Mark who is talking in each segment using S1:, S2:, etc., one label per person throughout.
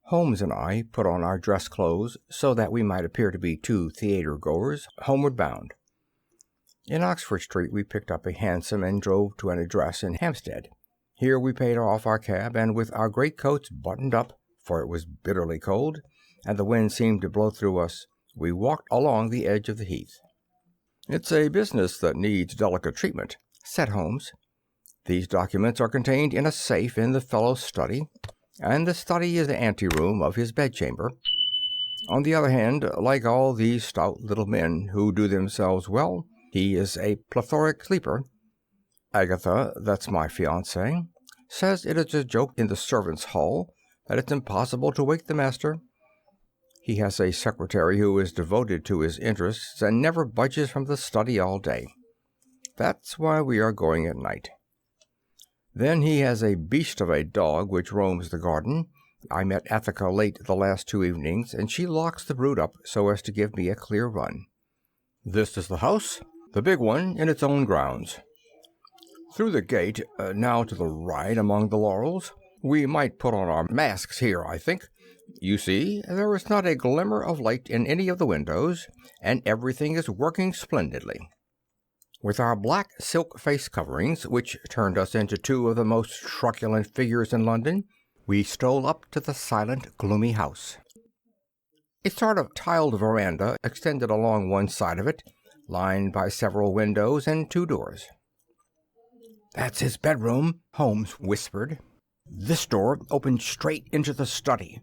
S1: Holmes and I put on our dress clothes so that we might appear to be two theater-goers homeward bound. In Oxford Street we picked up a hansom and drove to an address in Hampstead. Here we paid off our cab, and with our greatcoats buttoned up, for it was bitterly cold, and the wind seemed to blow through us, we walked along the edge of the heath. "It's a business that needs delicate treatment," said Holmes. "These documents are contained in a safe in the fellow's study, and the study is the anteroom of his bedchamber. On the other hand, like all these stout little men who do themselves well, he is a plethoric sleeper. Agatha, that's my fiancée, says it is a joke in the servants' hall that it's impossible to wake the master. He has a secretary who is devoted to his interests and never budges from the study all day. That's why we are going at night. Then he has a beast of a dog which roams the garden. I met Ethica late the last 2 evenings, and she locks the brood up so as to give me a clear run. This is the house, the big one, in its own grounds. Through the gate, now to the right among the laurels. We might put on our masks here, I think. You see, there is not a glimmer of light in any of the windows, and everything is working splendidly." With our black silk face coverings, which turned us into two of the most truculent figures in London, we stole up to the silent, gloomy house. A sort of tiled veranda extended along one side of it, lined by several windows and 2 doors. "That's his bedroom," Holmes whispered. "This door opens straight into the study.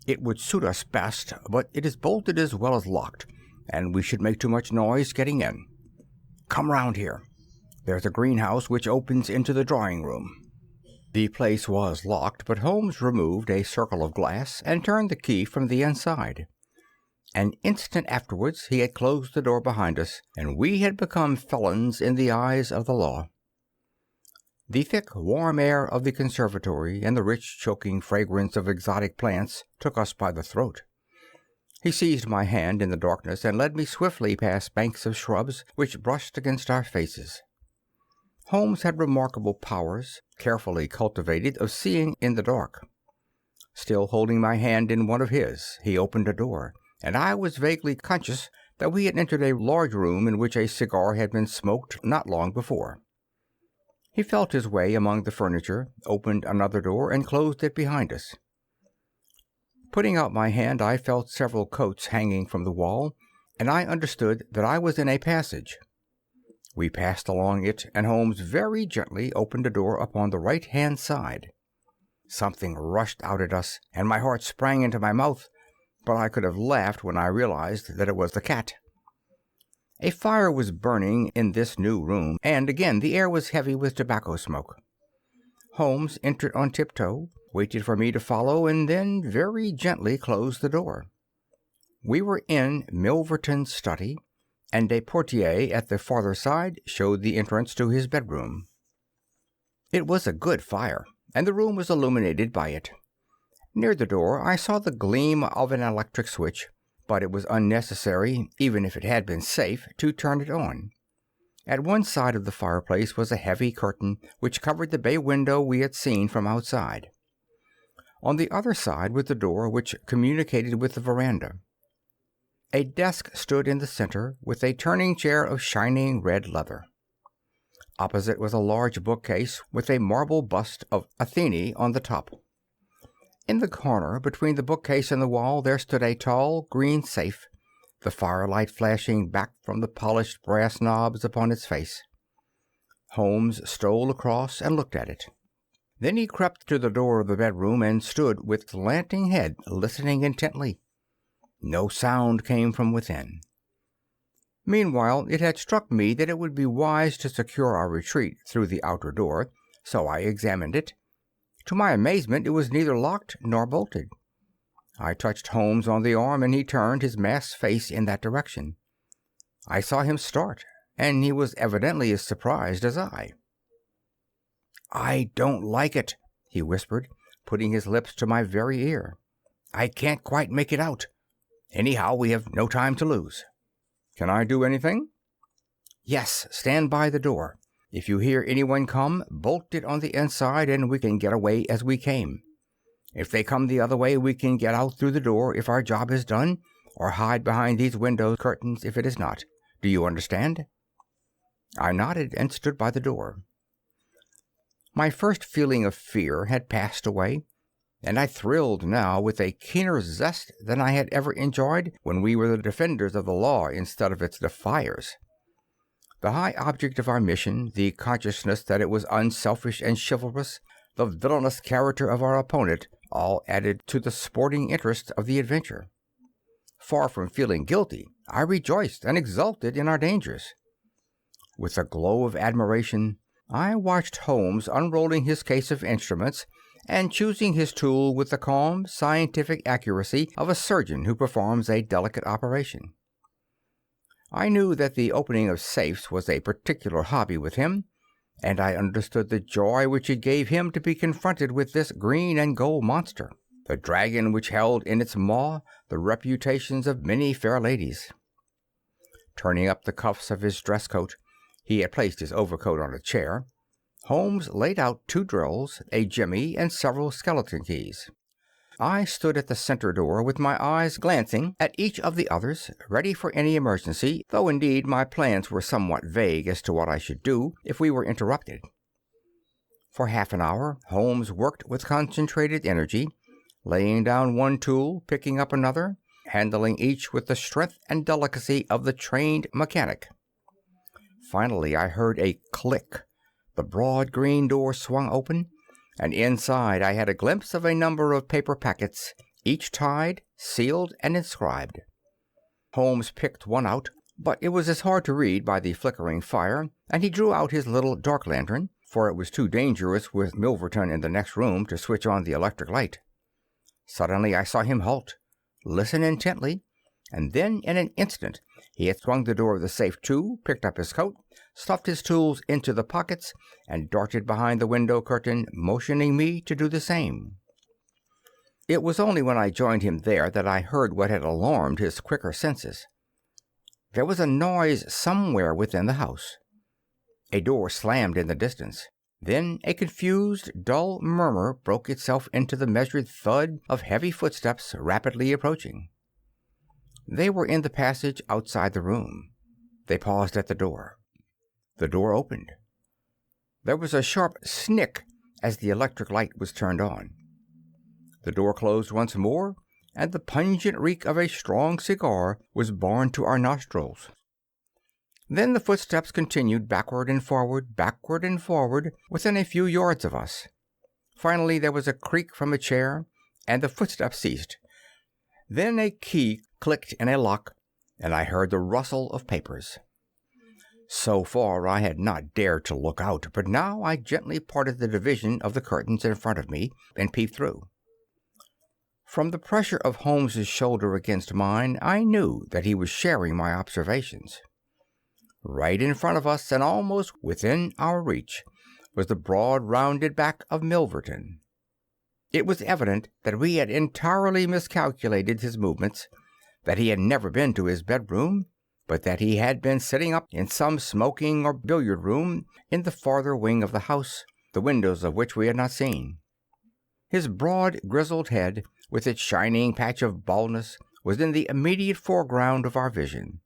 S1: It would suit us best, but it is bolted as well as locked, and we should make too much noise getting in. Come round here. There's a greenhouse which opens into the drawing-room." The place was locked, but Holmes removed a circle of glass and turned the key from the inside. An instant afterwards he had closed the door behind us, and we had become felons in the eyes of the law. The thick, warm air of the conservatory and the rich, choking fragrance of exotic plants took us by the throat. He seized my hand in the darkness and led me swiftly past banks of shrubs which brushed against our faces. Holmes had remarkable powers, carefully cultivated, of seeing in the dark. Still holding my hand in one of his, he opened a door, and I was vaguely conscious that we had entered a large room in which a cigar had been smoked not long before. He felt his way among the furniture, opened another door, and closed it behind us. Putting out my hand, I felt several coats hanging from the wall, and I understood that I was in a passage. We passed along it, and Holmes very gently opened a door upon the right-hand side. Something rushed out at us, and my heart sprang into my mouth, but I could have laughed when I realized that it was the cat. A fire was burning in this new room, and again the air was heavy with tobacco smoke. Holmes entered on tiptoe, waited for me to follow, and then very gently closed the door. We were in Milverton's study, and a portière at the farther side showed the entrance to his bedroom. It was a good fire, and the room was illuminated by it. Near the door I saw the gleam of an electric switch, but it was unnecessary, even if it had been safe, to turn it on. At one side of the fireplace was a heavy curtain which covered the bay window we had seen from outside. On the other side was the door which communicated with the veranda. A desk stood in the center, with a turning chair of shining red leather. Opposite was a large bookcase with a marble bust of Athene on the top. In the corner between the bookcase and the wall there stood a tall green safe, the firelight flashing back from the polished brass knobs upon its face. Holmes stole across and looked at it. Then he crept to the door of the bedroom and stood with slanting head listening intently. No sound came from within. Meanwhile it had struck me that it would be wise to secure our retreat through the outer door, so I examined it. To my amazement it was neither locked nor bolted. I touched Holmes on the arm, and he turned his masked face in that direction. I saw him start, and he was evidently as surprised as I. "I don't like it," he whispered, putting his lips to my very ear. "I can't quite make it out. Anyhow, we have no time to lose." "Can I do anything?" "Yes, stand by the door. If you hear anyone come, bolt it on the inside, and we can get away as we came. If they come the other way, we can get out through the door if our job is done, or hide behind these window curtains if it is not. Do you understand?" I nodded and stood by the door. My first feeling of fear had passed away, and I thrilled now with a keener zest than I had ever enjoyed when we were the defenders of the law instead of its defiers. The high object of our mission, the consciousness that it was unselfish and chivalrous, the villainous character of our opponent, all added to the sporting interest of the adventure. Far from feeling guilty, I rejoiced and exulted in our dangers. With a glow of admiration, I watched Holmes unrolling his case of instruments and choosing his tool with the calm, scientific accuracy of a surgeon who performs a delicate operation. I knew that the opening of safes was a particular hobby with him, and I understood the joy which it gave him to be confronted with this green and gold monster, the dragon which held in its maw the reputations of many fair ladies. Turning up the cuffs of his dress coat, he had placed his overcoat on a chair. Holmes laid out 2 drills, a jemmy, and several skeleton keys. I stood at the center door with my eyes glancing at each of the others, ready for any emergency, though indeed my plans were somewhat vague as to what I should do if we were interrupted. For half an hour Holmes worked with concentrated energy, laying down one tool, picking up another, handling each with the strength and delicacy of the trained mechanic. Finally I heard a click. The broad green door swung open, and inside I had a glimpse of a number of paper packets, each tied, sealed, and inscribed. Holmes picked one out, but it was as hard to read by the flickering fire, and he drew out his little dark lantern, for it was too dangerous with Milverton in the next room to switch on the electric light. Suddenly I saw him halt, listen intently, and then in an instant he had swung the door of the safe to, picked up his coat, stuffed his tools into the pockets, and darted behind the window curtain, motioning me to do the same. It was only when I joined him there that I heard what had alarmed his quicker senses. There was a noise somewhere within the house. A door slammed in the distance. Then a confused, dull murmur broke itself into the measured thud of heavy footsteps rapidly approaching. They were in the passage outside the room. They paused at the door. The door opened. There was a sharp snick as the electric light was turned on. The door closed once more, and the pungent reek of a strong cigar was borne to our nostrils. Then the footsteps continued backward and forward, within a few yards of us. Finally there was a creak from a chair, and the footsteps ceased. Then a key clicked in a lock, and I heard the rustle of papers. So far I had not dared to look out, but now I gently parted the division of the curtains in front of me and peeped through. From the pressure of Holmes's shoulder against mine, I knew that he was sharing my observations. Right in front of us, and almost within our reach, was the broad, rounded back of Milverton. It was evident that we had entirely miscalculated his movements, that he had never been to his bedroom, but that he had been sitting up in some smoking or billiard room in the farther wing of the house, the windows of which we had not seen. His broad, grizzled head, with its shining patch of baldness, was in the immediate foreground of our vision.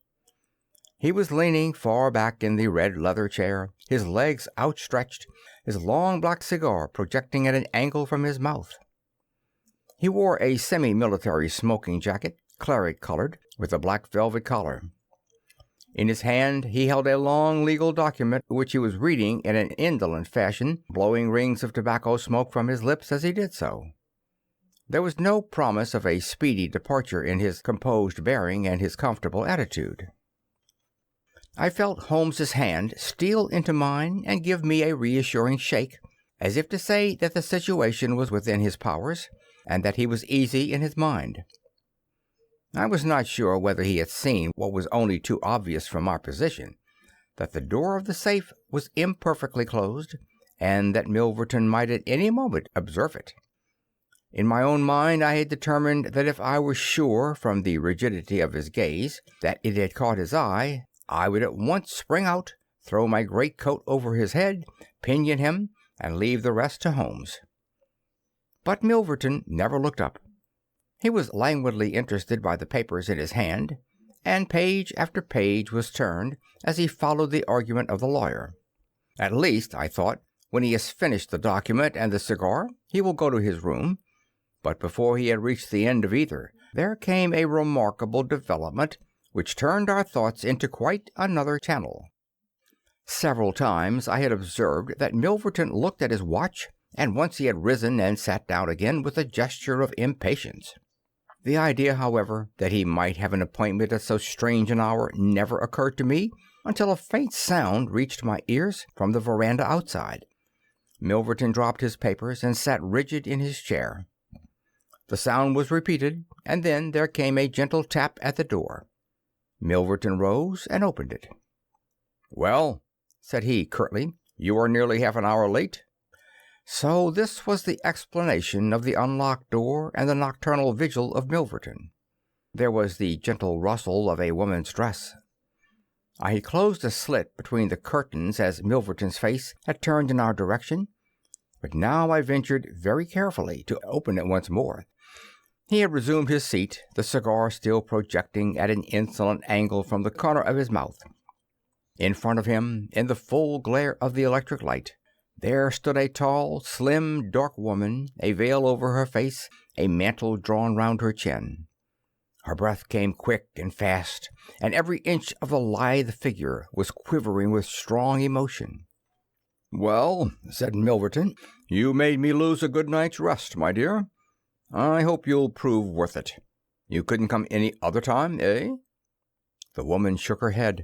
S1: He was leaning far back in the red leather chair, his legs outstretched, his long black cigar projecting at an angle from his mouth. He wore a semi-military smoking jacket, claret-colored, with a black velvet collar. In his hand he held a long legal document which he was reading in an indolent fashion, blowing rings of tobacco smoke from his lips as he did so. There was no promise of a speedy departure in his composed bearing and his comfortable attitude. I felt Holmes's hand steal into mine and give me a reassuring shake, as if to say that the situation was within his powers, and that he was easy in his mind. I was not sure whether he had seen what was only too obvious from our position, that the door of the safe was imperfectly closed, and that Milverton might at any moment observe it. In my own mind I had determined that if I were sure, from the rigidity of his gaze, that it had caught his eye, I would at once spring out, throw my great coat over his head, pinion him, and leave the rest to Holmes. But Milverton never looked up. He was languidly interested by the papers in his hand, and page after page was turned as he followed the argument of the lawyer. At least, I thought, when he has finished the document and the cigar, he will go to his room. But before he had reached the end of either, there came a remarkable development which turned our thoughts into quite another channel. Several times I had observed that Milverton looked at his watch, and once he had risen and sat down again with a gesture of impatience. The idea, however, that he might have an appointment at so strange an hour never occurred to me until a faint sound reached my ears from the veranda outside. Milverton dropped his papers and sat rigid in his chair. The sound was repeated, and then there came a gentle tap at the door. Milverton rose and opened it. "Well," said he curtly, "you are nearly half an hour late." So this was the explanation of the unlocked door and the nocturnal vigil of Milverton. There was the gentle rustle of a woman's dress. I had closed a slit between the curtains as Milverton's face had turned in our direction, but now I ventured very carefully to open it once more. He had resumed his seat, the cigar still projecting at an insolent angle from the corner of his mouth. In front of him, in the full glare of the electric light, there stood a tall, slim, dark woman, a veil over her face, a mantle drawn round her chin. Her breath came quick and fast, and every inch of the lithe figure was quivering with strong emotion. "Well," said Milverton, "you made me lose a good night's rest, my dear. I hope you'll prove worth it. You couldn't come any other time, eh?" The woman shook her head.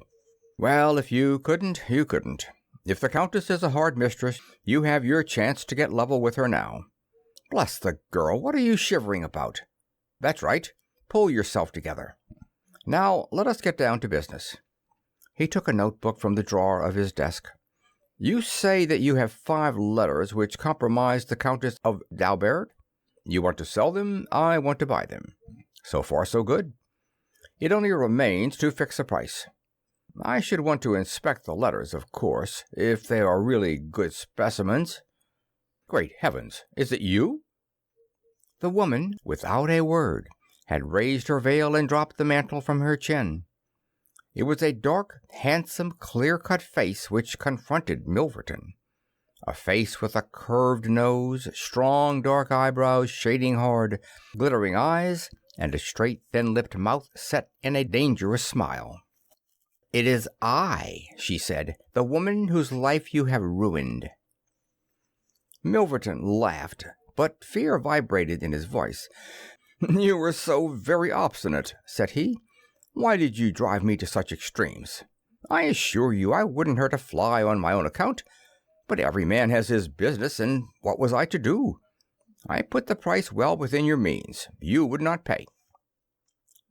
S1: "Well, if you couldn't, you couldn't. If the Countess is a hard mistress, you have your chance to get level with her now. Bless the girl, what are you shivering about? That's right, pull yourself together. Now let us get down to business." He took a notebook from the drawer of his desk. "You say that you have 5 letters which compromise the Countess of D'Albert. You want to sell them, I want to buy them. So far so good. It only remains to fix a price. I should want to inspect the letters, of course, if they are really good specimens. Great heavens, is it you?" The woman, without a word, had raised her veil and dropped the mantle from her chin. It was a dark, handsome, clear-cut face which confronted Milverton. A face with a curved nose, strong dark eyebrows shading hard, glittering eyes, and a straight, thin-lipped mouth set in a dangerous smile. "It is I," she said, "the woman whose life you have ruined." Milverton laughed, but fear vibrated in his voice. "You were so very obstinate," said he. "Why did you drive me to such extremes? I assure you I wouldn't hurt a fly on my own account, but every man has his business, and what was I to do? I put the price well within your means. You would not pay."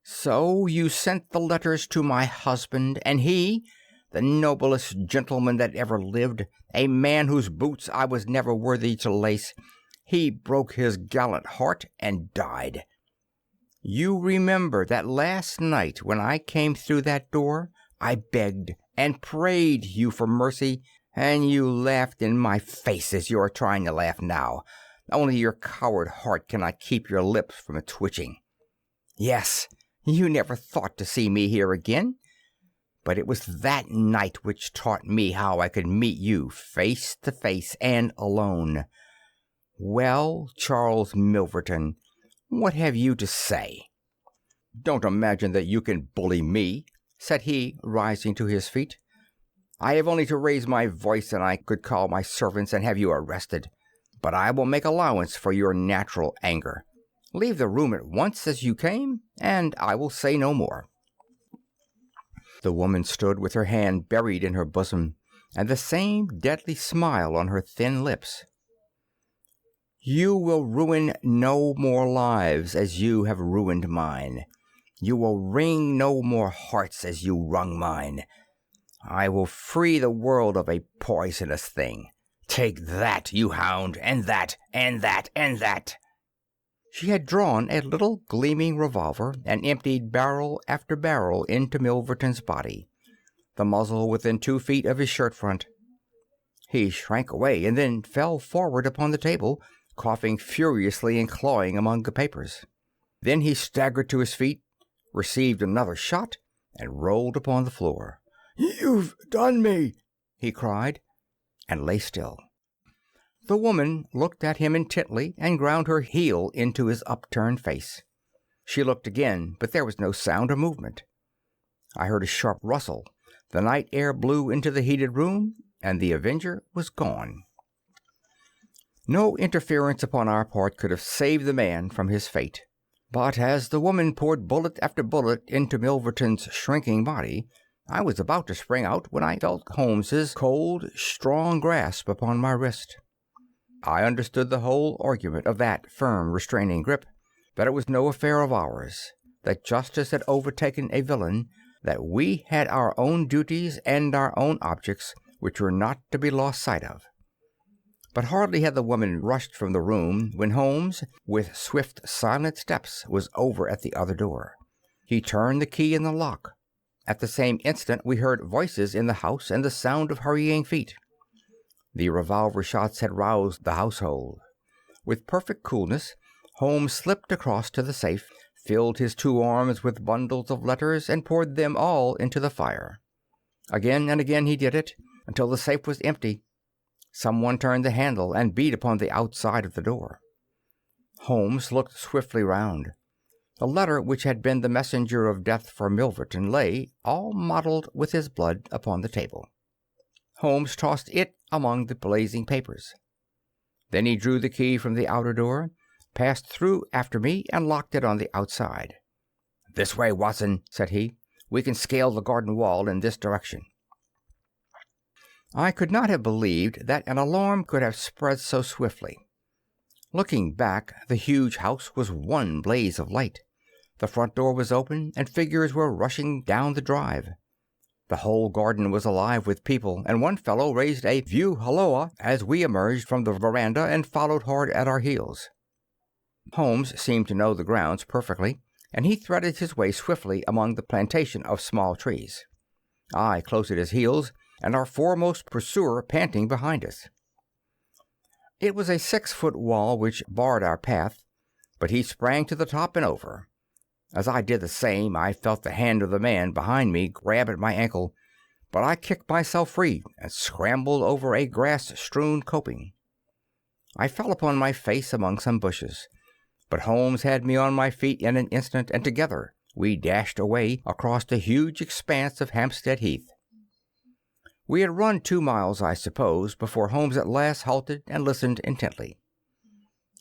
S1: "So you sent the letters to my husband, and he, the noblest gentleman that ever lived, a man whose boots I was never worthy to lace, he broke his gallant heart and died. You remember that last night when I came through that door, I begged and prayed you for mercy, and you laughed in my face as you are trying to laugh now. Only your coward heart cannot keep your lips from twitching. Yes, you never thought to see me here again, but it was that night which taught me how I could meet you face to face and alone. Well, Charles Milverton, what have you to say?" "Don't imagine that you can bully me," said he, rising to his feet. "I have only to raise my voice and I could call my servants and have you arrested. But I will make allowance for your natural anger. Leave the room at once as you came, and I will say no more." The woman stood with her hand buried in her bosom, and the same deadly smile on her thin lips. "You will ruin no more lives as you have ruined mine. You will wring no more hearts as you wrung mine. I will free the world of a poisonous thing. Take that, you hound, and that, and that, and that." She had drawn a little gleaming revolver and emptied barrel after barrel into Milverton's body, the muzzle within 2 feet of his shirt front. He shrank away and then fell forward upon the table, coughing furiously and clawing among the papers. Then he staggered to his feet, received another shot, and rolled upon the floor. "You've done me!" he cried, and lay still. The woman looked at him intently and ground her heel into his upturned face. She looked again, but there was no sound or movement. I heard a sharp rustle. The night air blew into the heated room, and the avenger was gone. No interference upon our part could have saved the man from his fate. But as the woman poured bullet after bullet into Milverton's shrinking body, I was about to spring out when I felt Holmes's cold, strong grasp upon my wrist. I understood the whole argument of that firm, restraining grip, that it was no affair of ours, that justice had overtaken a villain, that we had our own duties and our own objects which were not to be lost sight of. But hardly had the woman rushed from the room when Holmes, with swift, silent steps, was over at the other door. He turned the key in the lock. At the same instant we heard voices in the house and the sound of hurrying feet. The revolver shots had roused the household. With perfect coolness, Holmes slipped across to the safe, filled his two arms with bundles of letters, and poured them all into the fire. Again and again he did it, until the safe was empty. Someone turned the handle and beat upon the outside of the door. Holmes looked swiftly round. The letter which had been the messenger of death for Milverton lay, all mottled with his blood, upon the table. Holmes tossed it among the blazing papers. Then he drew the key from the outer door, passed through after me, and locked it on the outside. "This way, Watson," said he. "We can scale the garden wall in this direction." I could not have believed that an alarm could have spread so swiftly. Looking back, the huge house was one blaze of light. The front door was open, and figures were rushing down the drive. The whole garden was alive with people, and one fellow raised a view halloa as we emerged from the veranda and followed hard at our heels. Holmes seemed to know the grounds perfectly, and he threaded his way swiftly among the plantation of small trees. I close at his heels, and our foremost pursuer panting behind us. It was a 6-foot wall which barred our path, but he sprang to the top and over. As I did the same, I felt the hand of the man behind me grab at my ankle, but I kicked myself free and scrambled over a grass-strewn coping. I fell upon my face among some bushes, but Holmes had me on my feet in an instant, and together we dashed away across the huge expanse of Hampstead Heath. We had run 2 miles, I suppose, before Holmes at last halted and listened intently.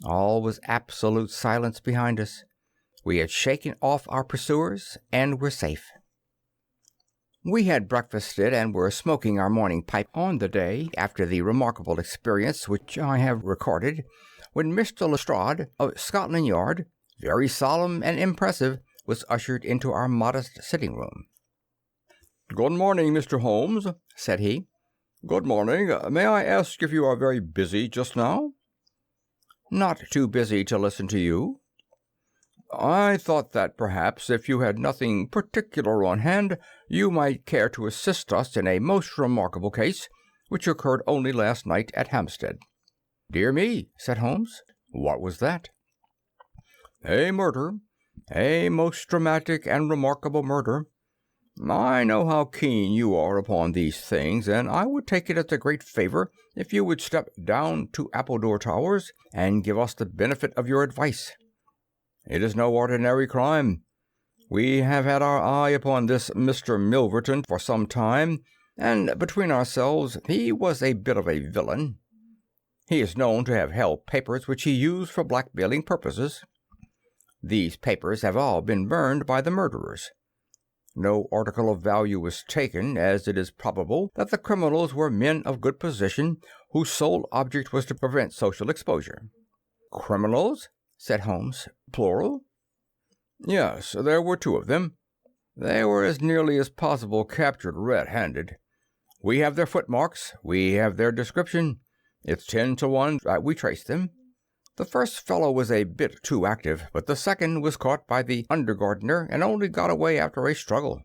S1: All was absolute silence behind us. We had shaken off our pursuers and were safe. We had breakfasted and were smoking our morning pipe on the day after the remarkable experience which I have recorded, when Mr. Lestrade of Scotland Yard, very solemn and impressive, was ushered into our modest sitting-room. "Good morning, Mr. Holmes," said he. "Good morning. May I ask if you are very busy just now?" "Not too busy to listen to you." "I thought that perhaps, if you had nothing particular on hand, you might care to assist us in a most remarkable case which occurred only last night at Hampstead." "Dear me," said Holmes. "What was that?" "A murder. A most dramatic and remarkable murder. I know how keen you are upon these things, and I would take it as a great favor if you would step down to Appledore Towers and give us the benefit of your advice. It is no ordinary crime. We have had our eye upon this Mr. Milverton for some time, and between ourselves, he was a bit of a villain. He is known to have held papers which he used for blackmailing purposes. These papers have all been burned by the murderers. No article of value was taken, as it is probable that the criminals were men of good position, whose sole object was to prevent social exposure." "Criminals?" said Holmes. "Plural?" "Yes, there were 2 of them. They were as nearly as possible captured red-handed. We have their footmarks, we have their description. It's 10 to 1 that we trace them. The first fellow was a bit too active, but the second was caught by the under-gardener and only got away after a struggle.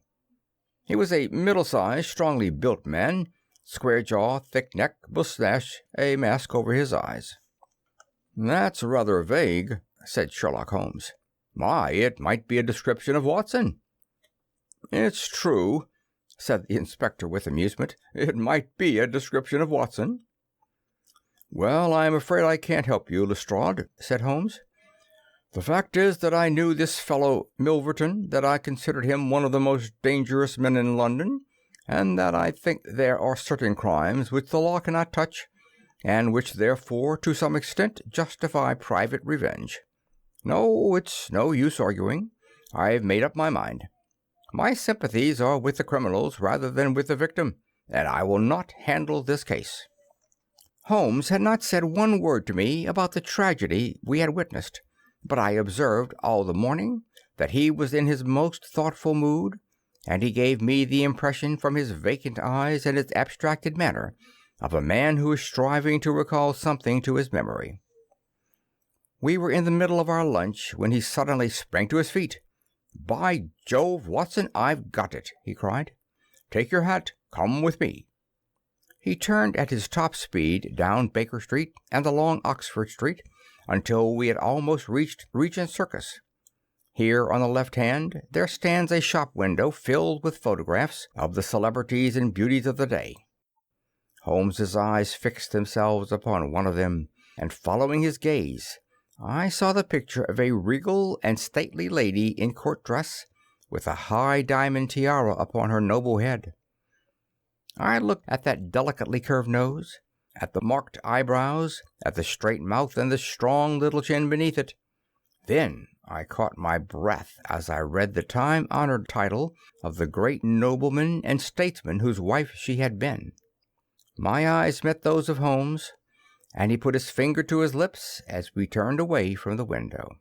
S1: He was a middle-sized, strongly built man, square jaw, thick neck, moustache, a mask over his eyes." "That's rather vague," said Sherlock Holmes. "Why, it might be a description of Watson." "It's true," said the inspector with amusement. "It might be a description of Watson." "Well, I'm afraid I can't help you, Lestrade," said Holmes. "The fact is that I knew this fellow Milverton, that I considered him one of the most dangerous men in London, and that I think there are certain crimes which the law cannot touch, and which therefore to some extent justify private revenge. No, it's no use arguing. I've made up my mind. My sympathies are with the criminals rather than with the victim, and I will not handle this case." Holmes had not said one word to me about the tragedy we had witnessed, but I observed all the morning that he was in his most thoughtful mood, and he gave me the impression from his vacant eyes and his abstracted manner of a man who is striving to recall something to his memory. We were in the middle of our lunch when he suddenly sprang to his feet. "By Jove, Watson, I've got it!" he cried. "Take your hat. Come with me." He turned at his top speed down Baker Street and along Oxford Street until we had almost reached Regent Circus. Here on the left hand there stands a shop window filled with photographs of the celebrities and beauties of the day. Holmes's eyes fixed themselves upon one of them, and following his gaze, I saw the picture of a regal and stately lady in court dress, with a high diamond tiara upon her noble head. I looked at that delicately curved nose, at the marked eyebrows, at the straight mouth and the strong little chin beneath it. Then I caught my breath as I read the time-honored title of the great nobleman and statesman whose wife she had been. My eyes met those of Holmes, and he put his finger to his lips as we turned away from the window.